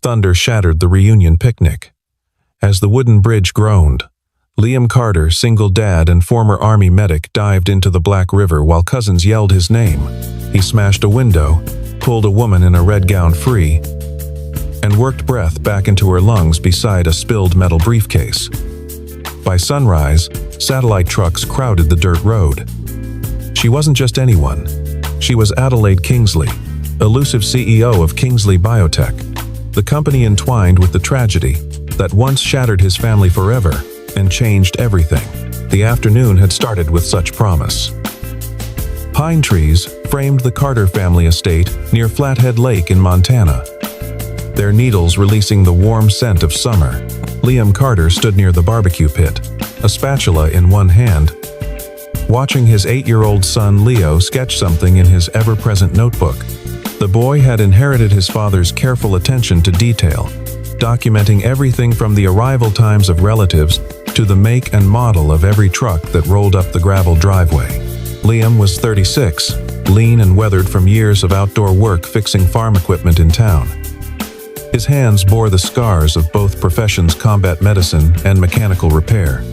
thunder shattered the reunion picnic. As the wooden bridge groaned, Liam Carter, single dad and former Army medic, dived into the Black River while cousins yelled his name. He smashed a window, pulled a woman in a red gown free, and worked breath back into her lungs beside a spilled metal briefcase. By sunrise, satellite trucks crowded the dirt road. She wasn't just anyone. She was Adelaide Kingsley, elusive CEO of Kingsley Biotech, the company entwined with the tragedy that once shattered his family forever and changed everything. The afternoon had started with such promise. Pine trees framed the Carter family estate near Flathead Lake in Montana, their needles releasing the warm scent of summer. Liam Carter stood near the barbecue pit, a spatula in one hand, watching his 8-year-old son Leo sketch something in his ever-present notebook. The boy had inherited his father's careful attention to detail, documenting everything from the arrival times of relatives to the make and model of every truck that rolled up the gravel driveway. Liam was 36, lean and weathered from years of outdoor work fixing farm equipment in town. His hands bore the scars of both professions, combat medicine and mechanical repair.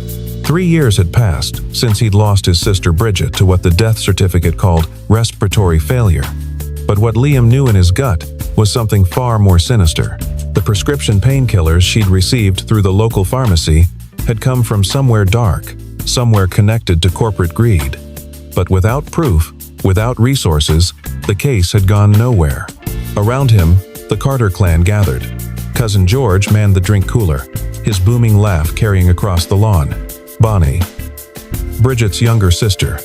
3 years had passed since he'd lost his sister Bridget to what the death certificate called respiratory failure. But what Liam knew in his gut was something far more sinister. The prescription painkillers she'd received through the local pharmacy had come from somewhere dark, somewhere connected to corporate greed. But without proof, without resources, the case had gone nowhere. Around him, the Carter clan gathered. Cousin George manned the drink cooler, his booming laugh carrying across the lawn. Bonnie, Bridget's younger sister,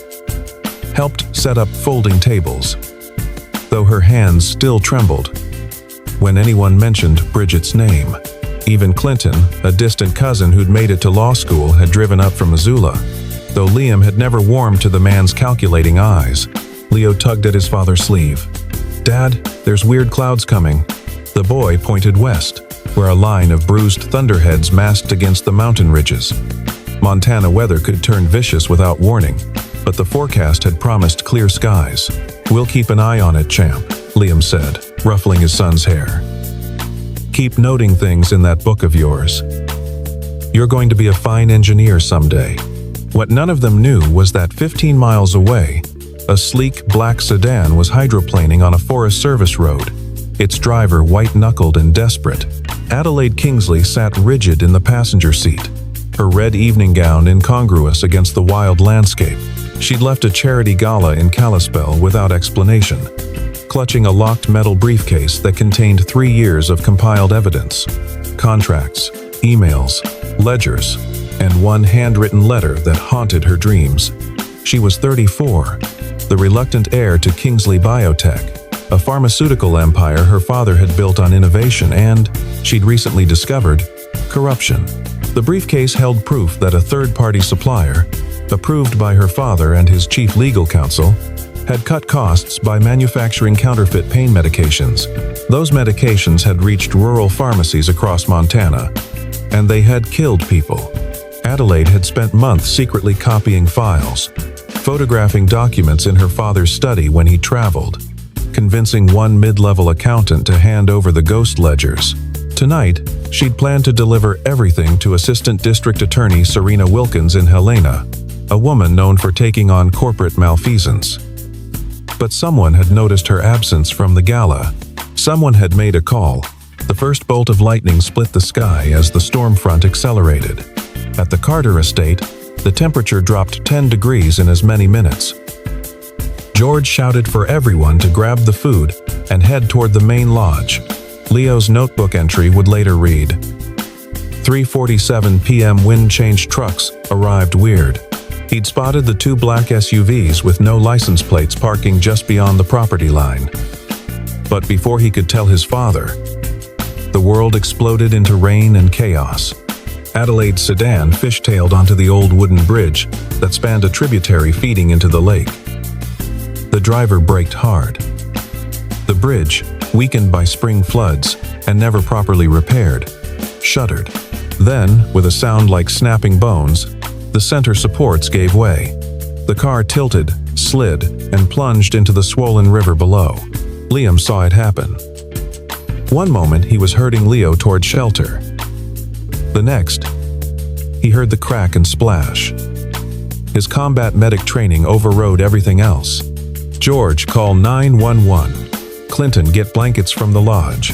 helped set up folding tables, though her hands still trembled when anyone mentioned Bridget's name. Even Clinton, a distant cousin who'd made it to law school, had driven up from Missoula. Though Liam had never warmed to the man's calculating eyes, Leo tugged at his father's sleeve. "Dad, there's weird clouds coming." The boy pointed west, where a line of bruised thunderheads masked against the mountain ridges. Montana weather could turn vicious without warning, but the forecast had promised clear skies. "We'll keep an eye on it, champ," Liam said, ruffling his son's hair. "Keep noting things in that book of yours. You're going to be a fine engineer someday." What none of them knew was that 15 miles away, a sleek black sedan was hydroplaning on a Forest Service road, its driver white-knuckled and desperate. Adelaide Kingsley sat rigid in the passenger seat, her red evening gown incongruous against the wild landscape. She'd left a charity gala in Kalispell without explanation, clutching a locked metal briefcase that contained 3 years of compiled evidence, contracts, emails, ledgers, and one handwritten letter that haunted her dreams. She was 34, the reluctant heir to Kingsley Biotech, a pharmaceutical empire her father had built on innovation and, she'd recently discovered, corruption. The briefcase held proof that a third-party supplier, approved by her father and his chief legal counsel, had cut costs by manufacturing counterfeit pain medications. Those medications had reached rural pharmacies across Montana, and they had killed people. Adelaide had spent months secretly copying files, photographing documents in her father's study when he traveled, convincing one mid-level accountant to hand over the ghost ledgers. Tonight, she'd planned to deliver everything to Assistant District Attorney Serena Wilkins in Helena, a woman known for taking on corporate malfeasance. But someone had noticed her absence from the gala. Someone had made a call. The first bolt of lightning split the sky as the storm front accelerated. At the Carter estate, the temperature dropped 10 degrees in as many minutes. George shouted for everyone to grab the food and head toward the main lodge. Leo's notebook entry would later read, 3:47 p.m. wind change trucks arrived weird. He'd spotted the 2 black SUVs with no license plates parking just beyond the property line. But before he could tell his father, the world exploded into rain and chaos. Adelaide's sedan fishtailed onto the old wooden bridge that spanned a tributary feeding into the lake. The driver braked hard. The bridge, weakened by spring floods and never properly repaired, shuddered. Then, with a sound like snapping bones, the center supports gave way. The car tilted, slid, and plunged into the swollen river below. Liam saw it happen. One moment he was herding Leo toward shelter. The next, he heard the crack and splash. His combat medic training overrode everything else. George, call 911. Clinton, get blankets from the lodge.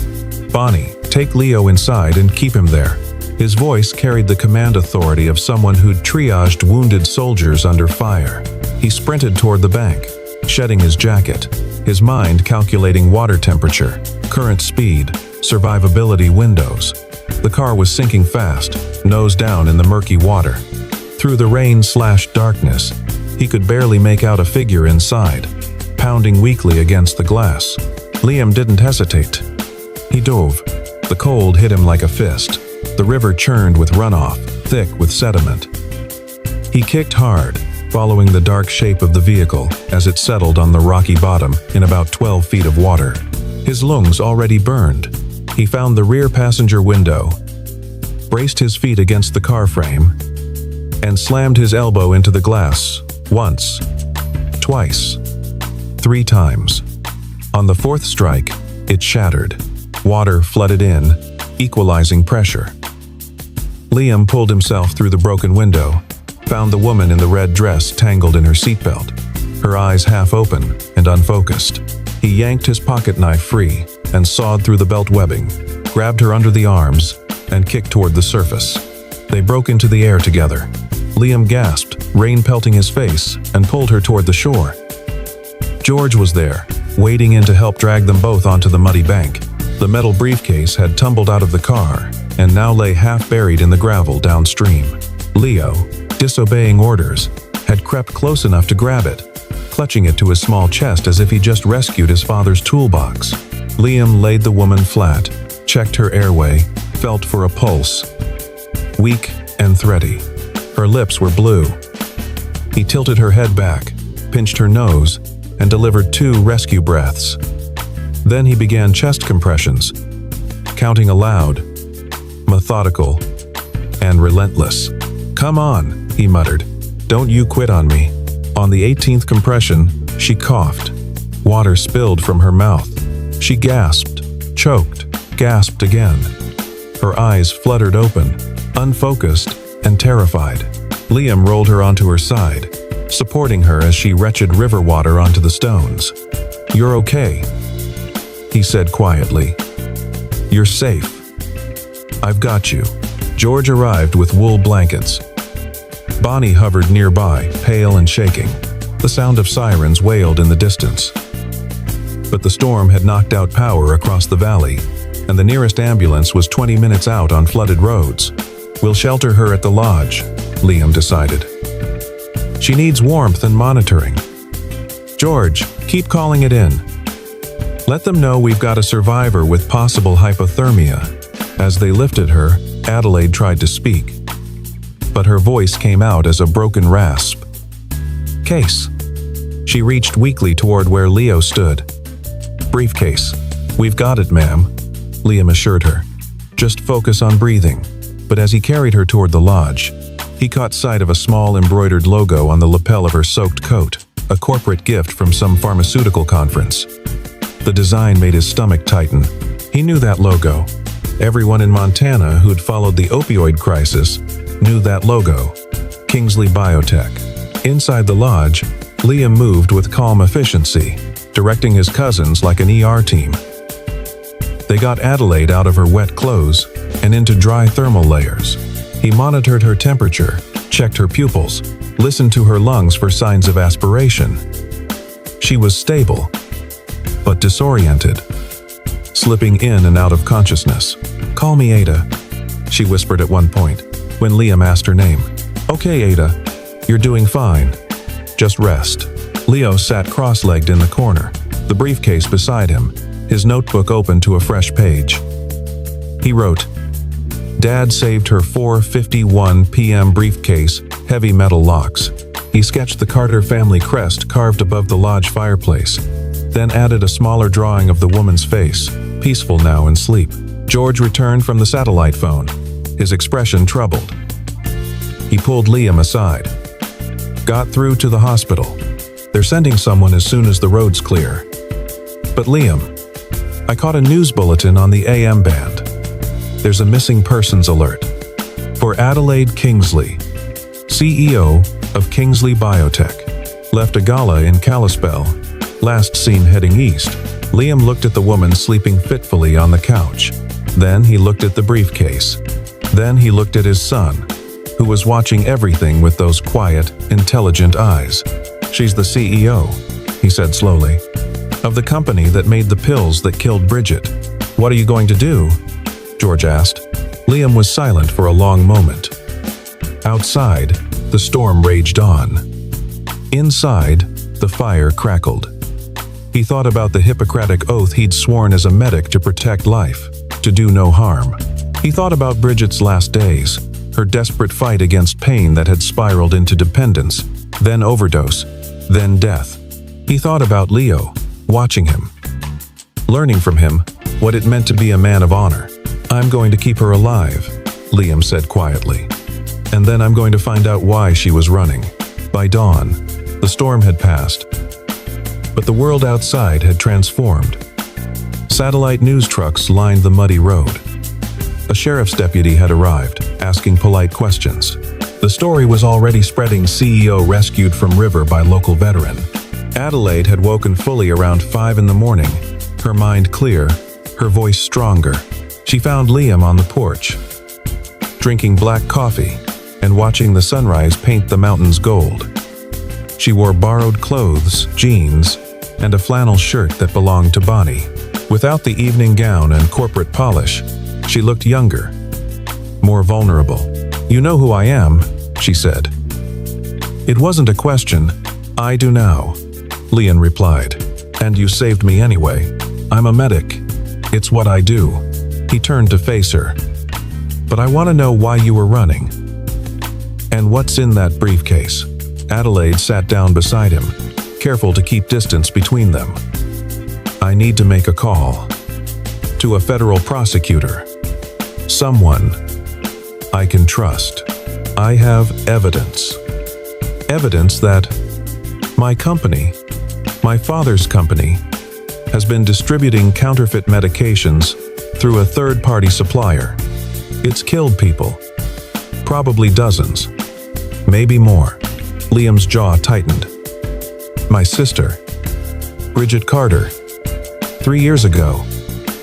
Bonnie, take Leo inside and keep him there. His voice carried the command authority of someone who'd triaged wounded soldiers under fire. He sprinted toward the bank, shedding his jacket, his mind calculating water temperature, current speed, survivability windows. The car was sinking fast, nose down in the murky water. Through the rain/darkness, he could barely make out a figure inside, pounding weakly against the glass. Liam didn't hesitate. He dove. The cold hit him like a fist. The river churned with runoff, thick with sediment. He kicked hard, following the dark shape of the vehicle as it settled on the rocky bottom in about 12 feet of water. His lungs already burned. He found the rear passenger window, braced his feet against the car frame, and slammed his elbow into the glass once, twice, 3 times. On the 4th strike, it shattered. Water flooded in, equalizing pressure. Liam pulled himself through the broken window, found the woman in the red dress tangled in her seatbelt, her eyes half open and unfocused. He yanked his pocket knife free and sawed through the belt webbing, grabbed her under the arms, and kicked toward the surface. They broke into the air together. Liam gasped, rain pelting his face, and pulled her toward the shore. George was there, wading in to help drag them both onto the muddy bank. The metal briefcase had tumbled out of the car and now lay half buried in the gravel downstream. Leo, disobeying orders, had crept close enough to grab it, clutching it to his small chest as if he just rescued his father's toolbox. Liam laid the woman flat, checked her airway, felt for a pulse. Weak and thready. Her lips were blue. He tilted her head back, pinched her nose, and delivered 2 rescue breaths. Then he began chest compressions, counting aloud, methodical, and relentless. "Come on," he muttered. "Don't you quit on me." On the 18th compression, she coughed. Water spilled from her mouth. She gasped, choked, gasped again. Her eyes fluttered open, unfocused and terrified. Liam rolled her onto her side, supporting her as she retched river water onto the stones. "You're okay," he said quietly. "You're safe. I've got you." George arrived with wool blankets. Bonnie hovered nearby, pale and shaking. The sound of sirens wailed in the distance. But the storm had knocked out power across the valley, and the nearest ambulance was 20 minutes out on flooded roads. "We'll shelter her at the lodge," Liam decided. "She needs warmth and monitoring. George, keep calling it in. Let them know we've got a survivor with possible hypothermia." As they lifted her, Adelaide tried to speak, but her voice came out as a broken rasp. "Case." She reached weakly toward where Leo stood. "Briefcase. We've got it, ma'am," Liam assured her. "Just focus on breathing." But as he carried her toward the lodge, he caught sight of a small embroidered logo on the lapel of her soaked coat, a corporate gift from some pharmaceutical conference. The design made his stomach tighten. He knew that logo. Everyone in Montana who'd followed the opioid crisis knew that logo. Kingsley Biotech. Inside the lodge, Liam moved with calm efficiency, directing his cousins like an ER team. They got Adelaide out of her wet clothes and into dry thermal layers. He monitored her temperature, checked her pupils, listened to her lungs for signs of aspiration. She was stable, but disoriented, slipping in and out of consciousness. "Call me Ada," she whispered at one point, when Liam asked her name. "Okay, Ada. You're doing fine. Just rest." Leo sat cross-legged in the corner, the briefcase beside him, his notebook open to a fresh page. He wrote, "Dad saved her 4:51 p.m. briefcase, heavy metal locks." He sketched the Carter family crest carved above the lodge fireplace, then added a smaller drawing of the woman's face, peaceful now in sleep. George returned from the satellite phone, his expression troubled. He pulled Liam aside. "Got through to the hospital. They're sending someone as soon as the road's clear." "But Liam..." I caught a news bulletin on the AM band. There's a missing persons alert. For Adelaide Kingsley, CEO of Kingsley Biotech, left a gala in Kalispell, last seen heading east. Liam looked at the woman sleeping fitfully on the couch. Then he looked at the briefcase. Then he looked at his son, who was watching everything with those quiet, intelligent eyes. She's the CEO, he said slowly, of the company that made the pills that killed Bridget. What are you going to do? George asked. Liam was silent for a long moment. Outside, the storm raged on. Inside, the fire crackled. He thought about the Hippocratic oath he'd sworn as a medic to protect life, to do no harm. He thought about Bridget's last days, her desperate fight against pain that had spiraled into dependence, then overdose, then death. He thought about Leo, watching him, learning from him what it meant to be a man of honor. I'm going to keep her alive, Liam said quietly. And then I'm going to find out why she was running. By dawn, the storm had passed, but the world outside had transformed. Satellite news trucks lined the muddy road. A sheriff's deputy had arrived, asking polite questions. The story was already spreading. CEO rescued from river by local veteran. Adelaide had woken fully around 5 in the morning, her mind clear, her voice stronger. She found Liam on the porch, drinking black coffee and watching the sunrise paint the mountains gold. She wore borrowed clothes, jeans, and a flannel shirt that belonged to Bonnie. Without the evening gown and corporate polish, she looked younger, more vulnerable. You know who I am, she said. It wasn't a question. I do now, Liam replied. And you saved me anyway. I'm a medic. It's what I do. He turned to face her. But I want to know why you were running. And what's in that briefcase? Adelaide sat down beside him, careful to keep distance between them. I need to make a call. To a federal prosecutor. Someone I can trust. I have evidence. Evidence that my company, my father's company, has been distributing counterfeit medications through a third-party supplier. It's killed people. Probably dozens. Maybe more. Liam's jaw tightened. My sister, Bridget Carter, 3 years ago,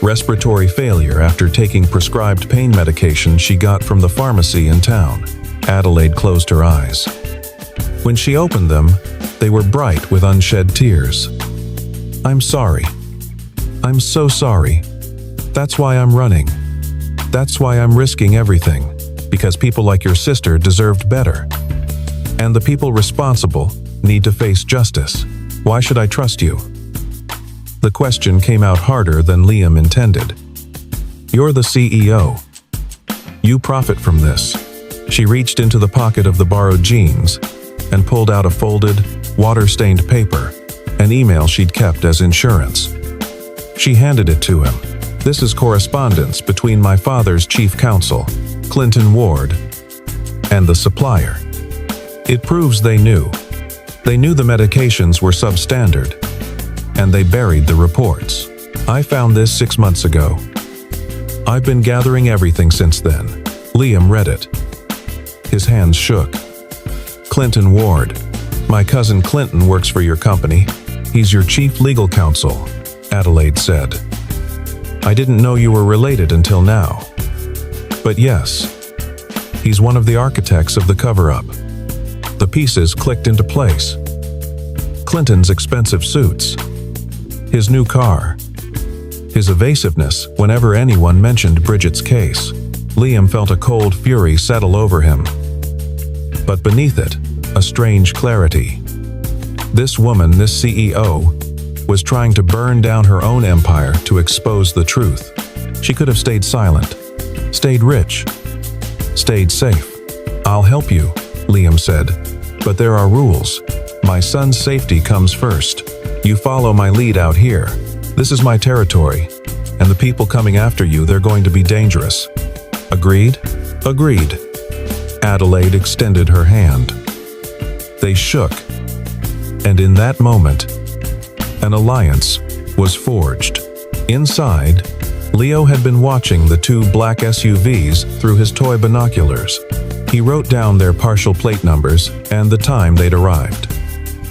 respiratory failure after taking prescribed pain medication she got from the pharmacy in town. Adelaide closed her eyes. When she opened them, they were bright with unshed tears. I'm sorry. I'm so sorry. That's why I'm running. That's why I'm risking everything, because people like your sister deserved better. And the people responsible need to face justice. Why should I trust you? The question came out harder than Liam intended. You're the CEO. You profit from this. She reached into the pocket of the borrowed jeans and pulled out a folded, water-stained paper, an email she'd kept as insurance. She handed it to him. This is correspondence between my father's chief counsel, Clinton Ward, and the supplier. It proves they knew. They knew the medications were substandard, and they buried the reports. I found this 6 months ago. I've been gathering everything since then. Liam read it. His hands shook. Clinton Ward. My cousin Clinton works for your company. He's your chief legal counsel, Adelaide said. I didn't know you were related until now. But yes, he's one of the architects of the cover-up. The pieces clicked into place. Clinton's expensive suits, his new car, his evasiveness whenever anyone mentioned Bridget's case. Liam felt a cold fury settle over him. But beneath it, a strange clarity. This woman, this CEO, was trying to burn down her own empire to expose the truth. She could have stayed silent, stayed rich, stayed safe. I'll help you, Liam said, but there are rules. My son's safety comes first. You follow my lead out here. This is my territory, and the people coming after you, they're going to be dangerous. Agreed? Agreed. Adelaide extended her hand. They shook, and in that moment, an alliance was forged. Inside, Leo had been watching the two black SUVs through his toy binoculars. He wrote down their partial plate numbers and the time they'd arrived.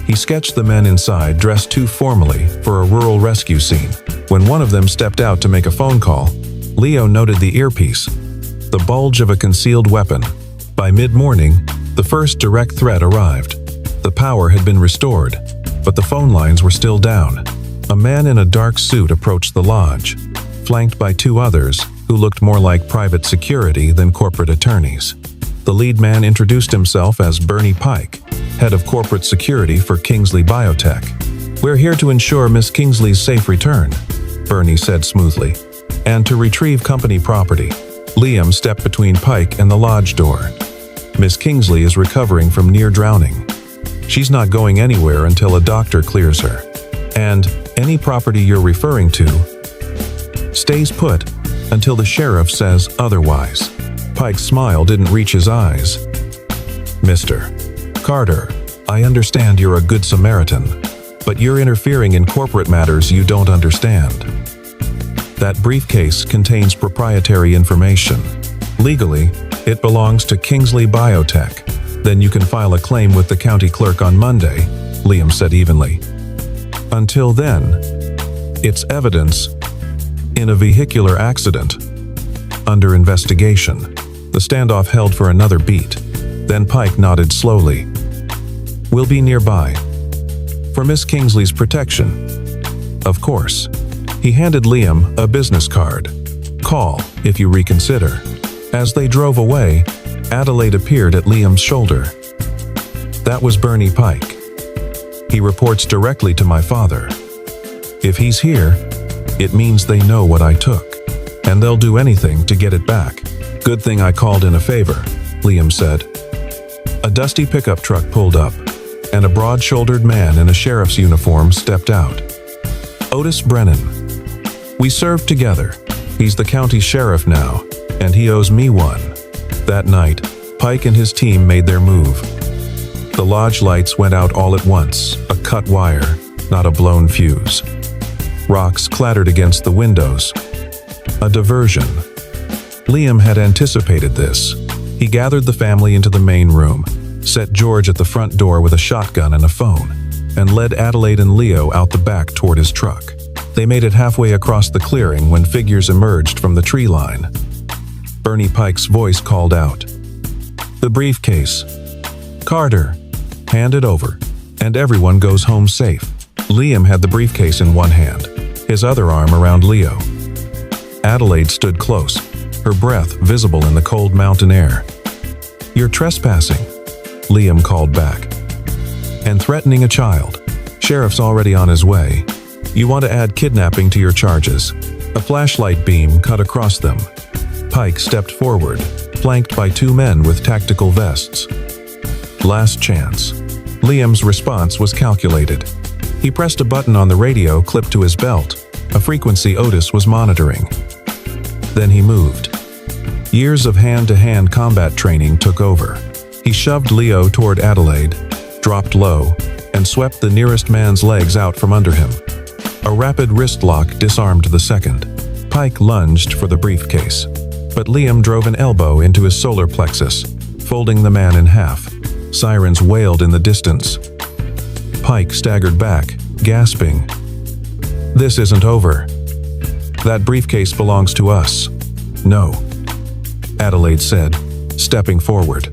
He sketched the men inside dressed too formally for a rural rescue scene. When one of them stepped out to make a phone call, Leo noted the earpiece, the bulge of a concealed weapon. By mid-morning, the first direct threat arrived. The power had been restored, but the phone lines were still down. A man in a dark suit approached the lodge, flanked by two others who looked more like private security than corporate attorneys. The lead man introduced himself as Bernie Pike, head of corporate security for Kingsley Biotech. "We're here to ensure Miss Kingsley's safe return," Bernie said smoothly, "and to retrieve company property." Liam stepped between Pike and the lodge door. "Miss Kingsley is recovering from near drowning. She's not going anywhere until a doctor clears her. And any property you're referring to stays put until the sheriff says otherwise." Pike's smile didn't reach his eyes. "Mr. Carter, I understand you're a good Samaritan, but you're interfering in corporate matters you don't understand. That briefcase contains proprietary information. Legally, it belongs to Kingsley Biotech. Then you can file a claim with the county clerk on Monday," Liam said evenly. "Until then, it's evidence in a vehicular accident under investigation." The standoff held for another beat. Then Pike nodded slowly. "We'll be nearby. For Miss Kingsley's protection." "Of course." He handed Liam a business card. "Call if you reconsider." As they drove away, Adelaide appeared at Liam's shoulder. "That was Bernie Pike. He reports directly to my father. If he's here, it means they know what I took, and they'll do anything to get it back." "Good thing I called in a favor," Liam said. A dusty pickup truck pulled up, and a broad-shouldered man in a sheriff's uniform stepped out. "Otis Brennan. We served together. He's the county sheriff now, and he owes me one." That night, Pike and his team made their move. The lodge lights went out all at once, a cut wire, not a blown fuse. Rocks clattered against the windows. A diversion. Liam had anticipated this. He gathered the family into the main room, set George at the front door with a shotgun and a phone, and led Adelaide and Leo out the back toward his truck. They made it halfway across the clearing when figures emerged from the tree line. Bernie Pike's voice called out, "The briefcase. Carter, hand it over, and everyone goes home safe." Liam had the briefcase in one hand, his other arm around Leo. Adelaide stood close, her breath visible in the cold mountain air. "You're trespassing," Liam called back, "and threatening a child. Sheriff's already on his way. You want to add kidnapping to your charges." A flashlight beam cut across them. Pike stepped forward, flanked by two men with tactical vests. "Last chance." Liam's response was calculated. He pressed a button on the radio clipped to his belt, a frequency Otis was monitoring. Then he moved. Years of hand-to-hand combat training took over. He shoved Leo toward Adelaide, dropped low, and swept the nearest man's legs out from under him. A rapid wrist lock disarmed the second. Pike lunged for the briefcase, but Liam drove an elbow into his solar plexus, folding the man in half. Sirens wailed in the distance. Pike staggered back, gasping. "This isn't over. That briefcase belongs to us." "No," Adelaide said, stepping forward.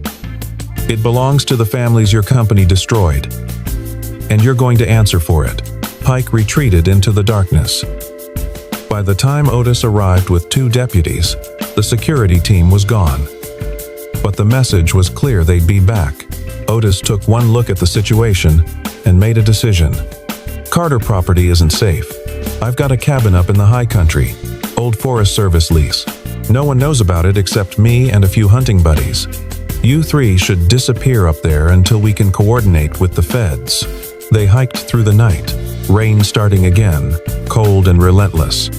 "It belongs to the families your company destroyed, and you're going to answer for it." Pike retreated into the darkness. By the time Otis arrived with two deputies, the security team was gone. But the message was clear they'd be back. Otis took one look at the situation and made a decision. "Carter property isn't safe. I've got a cabin up in the high country, old Forest Service lease. No one knows about it except me and a few hunting buddies. You three should disappear up there until we can coordinate with the feds." They hiked through the night, rain starting again, cold and relentless.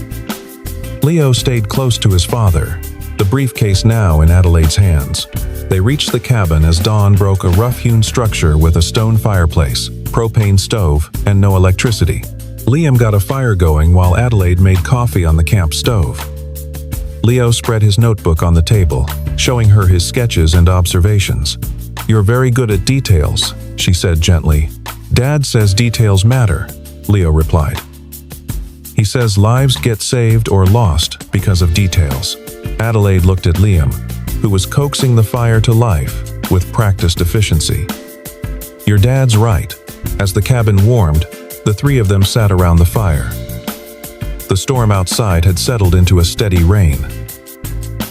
Leo stayed close to his father, the briefcase now in Adelaide's hands. They reached the cabin as dawn broke a rough-hewn structure with a stone fireplace, propane stove, and no electricity. Liam got a fire going while Adelaide made coffee on the camp stove. Leo spread his notebook on the table, showing her his sketches and observations. "You're very good at details," she said gently. "Dad says details matter," Leo replied. "He says lives get saved or lost because of details." Adelaide looked at Liam, who was coaxing the fire to life with practiced efficiency. "Your dad's right." As the cabin warmed, the three of them sat around the fire. The storm outside had settled into a steady rain.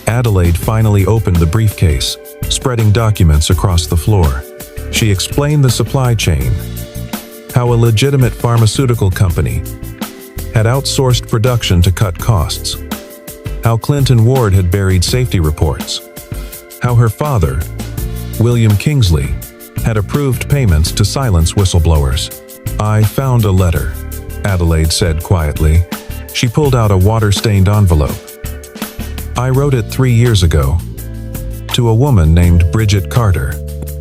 Adelaide finally opened the briefcase, spreading documents across the floor. She explained the supply chain, how a legitimate pharmaceutical company had outsourced production to cut costs, how Clinton Ward had buried safety reports, how her father, William Kingsley, had approved payments to silence whistleblowers. "I found a letter," Adelaide said quietly. She pulled out a water-stained envelope. "I wrote it 3 years ago, to a woman named Bridget Carter.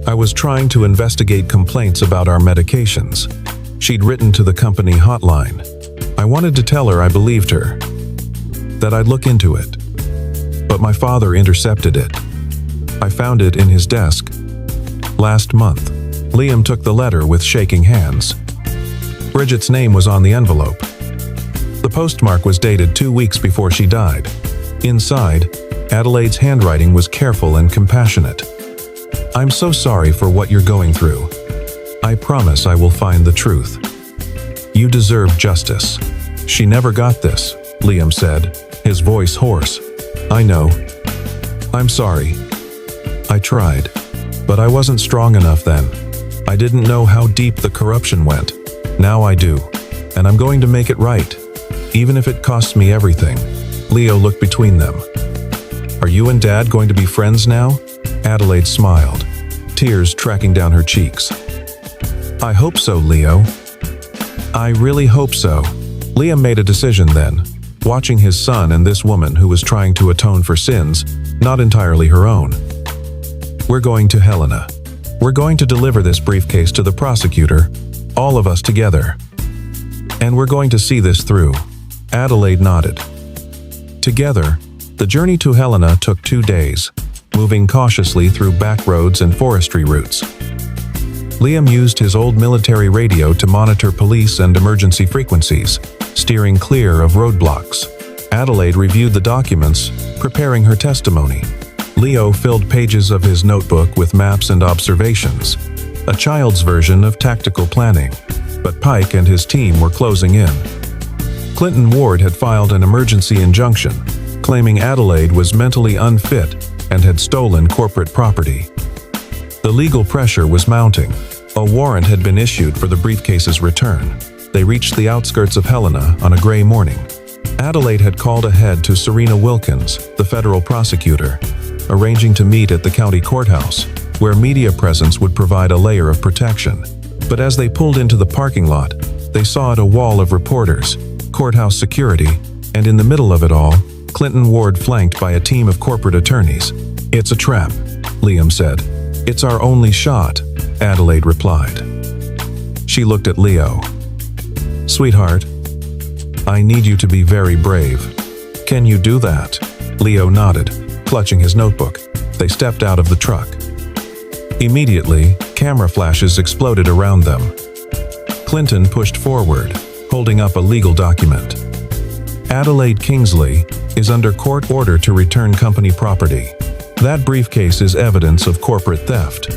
I was trying to investigate complaints about our medications. She'd written to the company hotline. I wanted to tell her I believed her, that I'd look into it. But my father intercepted it. I found it in his desk last month." Liam took the letter with shaking hands. Bridget's name was on the envelope. The postmark was dated 2 weeks before she died. Inside, Adelaide's handwriting was careful and compassionate. "I'm so sorry for what you're going through. I promise I will find the truth. You deserve justice." "She never got this," Liam said, his voice hoarse. "I know. I'm sorry. I tried, but I wasn't strong enough then. I didn't know how deep the corruption went. Now I do, and I'm going to make it right, even if it costs me everything." Leo looked between them. "Are you and Dad going to be friends now?" Adelaide smiled, tears tracking down her cheeks. "I hope so, Leo. I really hope so." Liam made a decision then, watching his son and this woman who was trying to atone for sins, not entirely her own. "We're going to Helena. We're going to deliver this briefcase to the prosecutor, all of us together. And we're going to see this through." Adelaide nodded. Together, the journey to Helena took 2 days, moving cautiously through back roads and forestry routes. Liam used his old military radio to monitor police and emergency frequencies, steering clear of roadblocks. Adelaide reviewed the documents, preparing her testimony. Leo filled pages of his notebook with maps and observations, a child's version of tactical planning. But Pike and his team were closing in. Clinton Ward had filed an emergency injunction, claiming Adelaide was mentally unfit and had stolen corporate property. The legal pressure was mounting. A warrant had been issued for the briefcase's return. They reached the outskirts of Helena on a gray morning. Adelaide had called ahead to Serena Wilkins, the federal prosecutor, arranging to meet at the county courthouse, where media presence would provide a layer of protection. But as they pulled into the parking lot, they saw it a wall of reporters, courthouse security, and in the middle of it all, Clinton Ward flanked by a team of corporate attorneys. "It's a trap," Liam said. "It's our only shot," Adelaide replied. She looked at Leo. "Sweetheart, I need you to be very brave. Can you do that?" Leo nodded, clutching his notebook. They stepped out of the truck. Immediately, camera flashes exploded around them. Clinton pushed forward, holding up a legal document. "Adelaide Kingsley is under court order to return company property. That briefcase is evidence of corporate theft.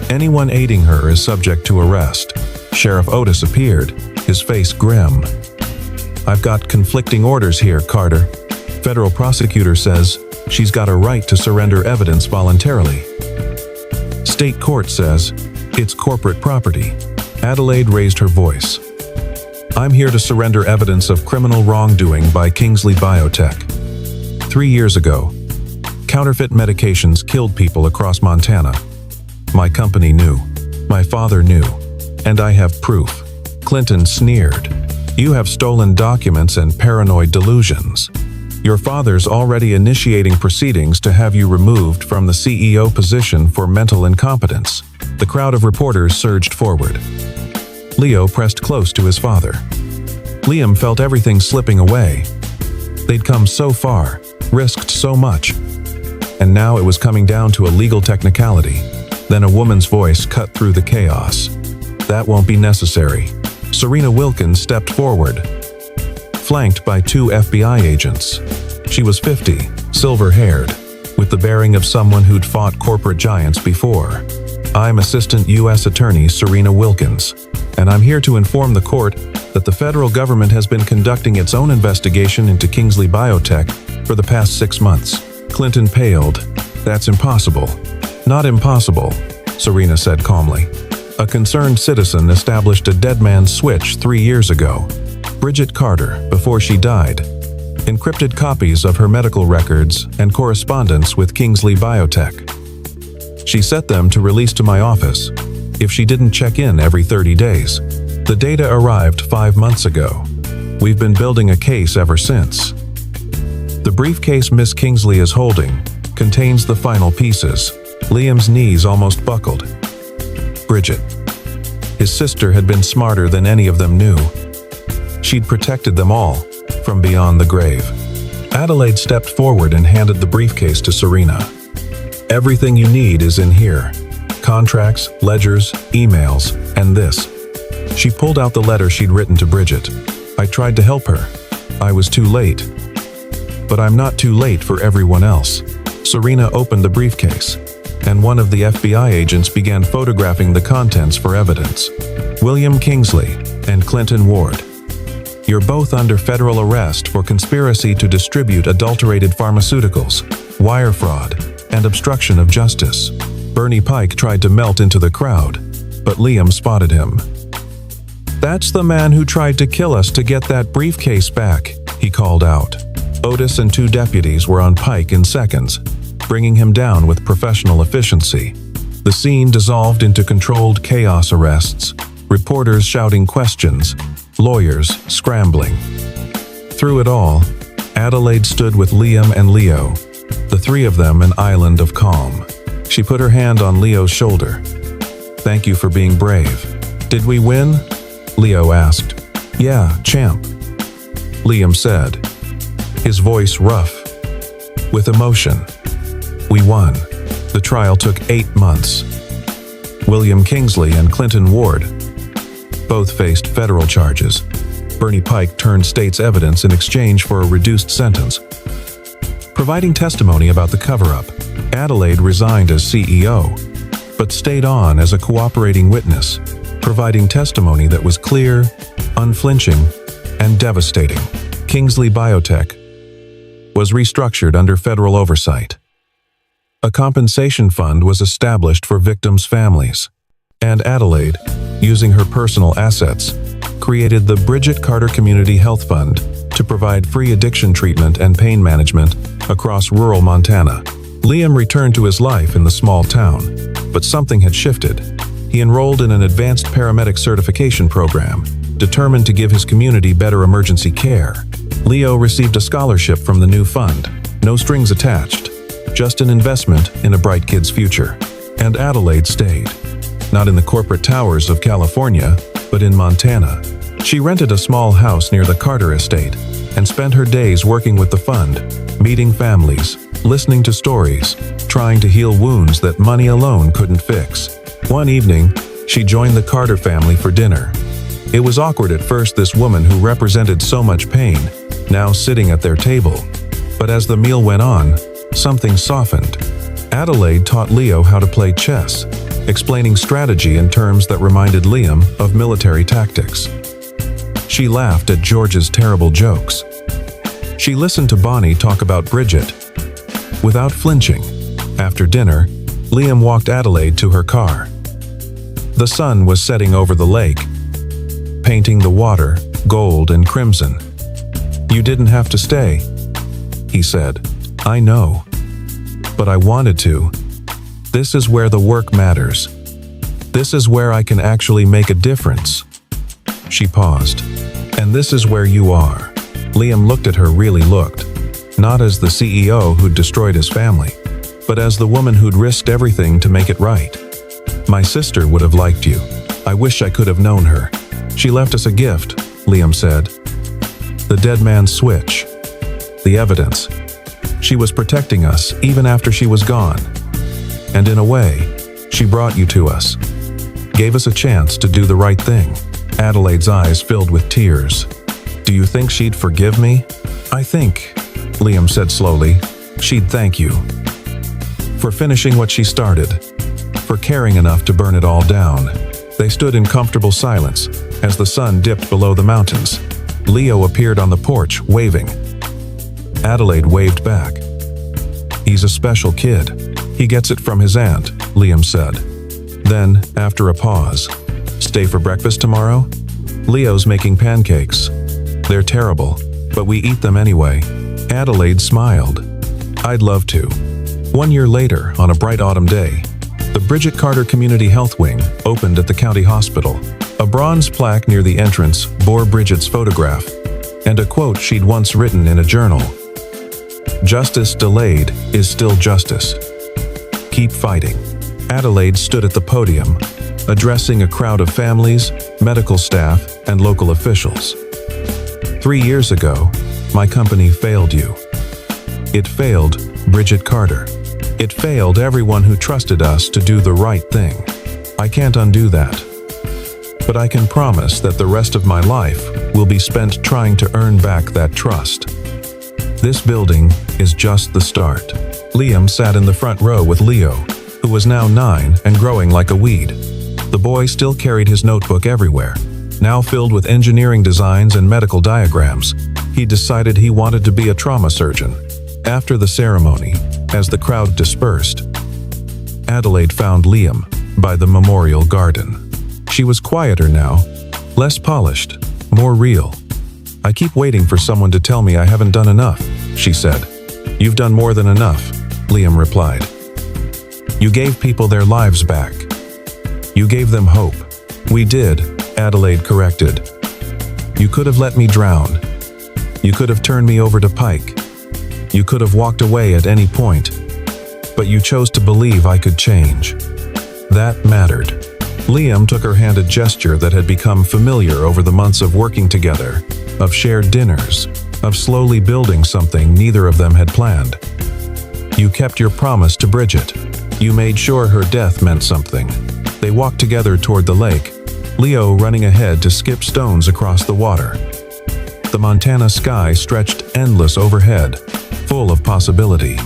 Anyone aiding her is subject to arrest." Sheriff Otis appeared, his face grim. "I've got conflicting orders here, Carter. Federal prosecutor says she's got a right to surrender evidence voluntarily. State court says it's corporate property." Adelaide raised her voice. "I'm here to surrender evidence of criminal wrongdoing by Kingsley Biotech. 3 years ago, counterfeit medications killed people across Montana. My company knew. My father knew. And I have proof." Clinton sneered. "You have stolen documents and paranoid delusions. Your father's already initiating proceedings to have you removed from the CEO position for mental incompetence." The crowd of reporters surged forward. Leo pressed close to his father. Liam felt everything slipping away. They'd come so far, risked so much, and now it was coming down to a legal technicality. Then a woman's voice cut through the chaos. "That won't be necessary." Serena Wilkins stepped forward, flanked by 2 FBI agents. She was 50, silver-haired, with the bearing of someone who'd fought corporate giants before. "I'm Assistant U.S. Attorney Serena Wilkins, and I'm here to inform the court that the federal government has been conducting its own investigation into Kingsley Biotech for the past 6 months." Clinton paled. "That's impossible." "Not impossible," Serena said calmly. "A concerned citizen established a dead man's switch 3 years ago. Bridget Carter, before she died, encrypted copies of her medical records and correspondence with Kingsley Biotech. She set them to release to my office if she didn't check in every 30 days. The data arrived 5 months ago. We've been building a case ever since. The briefcase Miss Kingsley is holding contains the final pieces." Liam's knees almost buckled. Bridget. His sister had been smarter than any of them knew. She'd protected them all from beyond the grave. Adelaide stepped forward and handed the briefcase to Serena. "Everything you need is in here. Contracts, ledgers, emails, and this." She pulled out the letter she'd written to Bridget. "I tried to help her. I was too late. But I'm not too late for everyone else." Serena opened the briefcase, and one of the FBI agents began photographing the contents for evidence. "William Kingsley and Clinton Ward. You're both under federal arrest for conspiracy to distribute adulterated pharmaceuticals, wire fraud, and obstruction of justice." Bernie Pike tried to melt into the crowd, but Liam spotted him. "That's the man who tried to kill us to get that briefcase back," he called out. Otis and 2 deputies were on Pike in seconds, bringing him down with professional efficiency. The scene dissolved into controlled chaos arrests, reporters shouting questions, lawyers scrambling. Through it all, Adelaide stood with Liam and Leo, the 3 of them an island of calm. She put her hand on Leo's shoulder. "Thank you for being brave." "Did we win?" Leo asked. "Yeah, champ," Liam said, his voice rough with emotion. "We won." The trial took 8 months. William Kingsley and Clinton Ward both faced federal charges. Bernie Pike turned state's evidence in exchange for a reduced sentence. Providing testimony about the cover-up, Adelaide resigned as CEO, but stayed on as a cooperating witness, providing testimony that was clear, unflinching, and devastating. Kingsley Biotech was restructured under federal oversight. A compensation fund was established for victims' families, and Adelaide, using her personal assets, created the Bridget Carter Community Health Fund to provide free addiction treatment and pain management across rural Montana. Liam returned to his life in the small town, but something had shifted. He enrolled in an advanced paramedic certification program, determined to give his community better emergency care. Leo received a scholarship from the new fund, no strings attached, just an investment in a bright kid's future. And Adelaide stayed, not in the corporate towers of California, but in Montana. She rented a small house near the Carter estate and spent her days working with the fund, meeting families, listening to stories, trying to heal wounds that money alone couldn't fix. One evening, she joined the Carter family for dinner. It was awkward at first, this woman who represented so much pain, now sitting at their table. But as the meal went on, something softened. Adelaide taught Leo how to play chess, explaining strategy in terms that reminded Liam of military tactics. She laughed at George's terrible jokes. She listened to Bonnie talk about Bridget without flinching. After dinner, Liam walked Adelaide to her car. The sun was setting over the lake, painting the water gold and crimson. "You didn't have to stay," he said. "I know. But I wanted to. This is where the work matters. This is where I can actually make a difference." She paused. "And this is where you are." Liam looked at her, really looked. Not as the CEO who'd destroyed his family, but as the woman who'd risked everything to make it right. "My sister would have liked you. I wish I could have known her. She left us a gift," Liam said. The dead man's switch. The evidence. She was protecting us even after she was gone. And in a way, she brought you to us. Gave us a chance to do the right thing. Adelaide's eyes filled with tears. Do you think she'd forgive me? I think, Liam said slowly, she'd thank you. For finishing what she started. For caring enough to burn it all down. They stood in comfortable silence as the sun dipped below the mountains. Leo appeared on the porch, waving. Adelaide waved back. He's a special kid. He gets it from his aunt, Liam said. Then, after a pause, stay for breakfast tomorrow? Leo's making pancakes. They're terrible, but we eat them anyway. Adelaide smiled. I'd love to. 1 year later, on a bright autumn day, the Bridget Carter Community Health Wing opened at the county hospital. A bronze plaque near the entrance bore Bridget's photograph and a quote she'd once written in a journal. Justice delayed is still justice. Keep fighting. Adelaide stood at the podium, addressing a crowd of families, medical staff, and local officials. 3 years ago, my company failed you. It failed Bridget Carter. It failed everyone who trusted us to do the right thing. I can't undo that. But I can promise that the rest of my life will be spent trying to earn back that trust. This building is just the start. Liam sat in the front row with Leo, who was now 9 and growing like a weed. The boy still carried his notebook everywhere, now filled with engineering designs and medical diagrams. He decided he wanted to be a trauma surgeon. After the ceremony, as the crowd dispersed, Adelaide found Liam by the memorial garden. She was quieter now, less polished, more real. I keep waiting for someone to tell me I haven't done enough, she said. You've done more than enough, Liam replied. You gave people their lives back. You gave them hope. We did, Adelaide corrected. You could have let me drown. You could have turned me over to Pike. You could have walked away at any point. But you chose to believe I could change. That mattered. Liam took her hand, a gesture that had become familiar over the months of working together, of shared dinners, of slowly building something neither of them had planned. You kept your promise to Bridget. You made sure her death meant something. They walked together toward the lake, Leo running ahead to skip stones across the water. The Montana sky stretched endless overhead, full of possibility.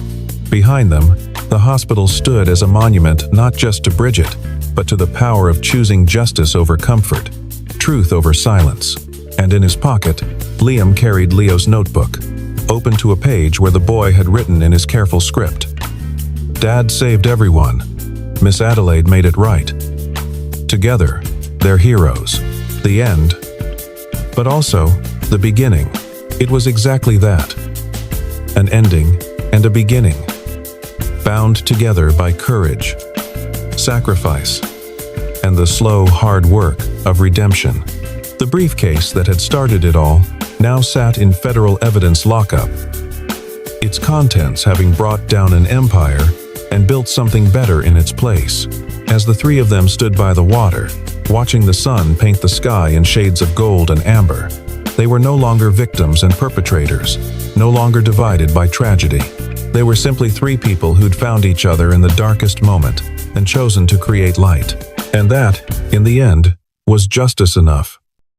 Behind them, the hospital stood as a monument not just to Bridget, but to the power of choosing justice over comfort, truth over silence. And in his pocket, Liam carried Leo's notebook, open to a page where the boy had written in his careful script. Dad saved everyone. Miss Adelaide made it right. Together, they're heroes. The end. But also, the beginning. It was exactly that. An ending and a beginning. Bound together by courage, sacrifice, and the slow, hard work of redemption. The briefcase that had started it all now sat in federal evidence lockup, its contents having brought down an empire and built something better in its place. As the three of them stood by the water, watching the sun paint the sky in shades of gold and amber, they were no longer victims and perpetrators, no longer divided by tragedy. They were simply three people who'd found each other in the darkest moment and chosen to create light. And that, in the end, was justice enough.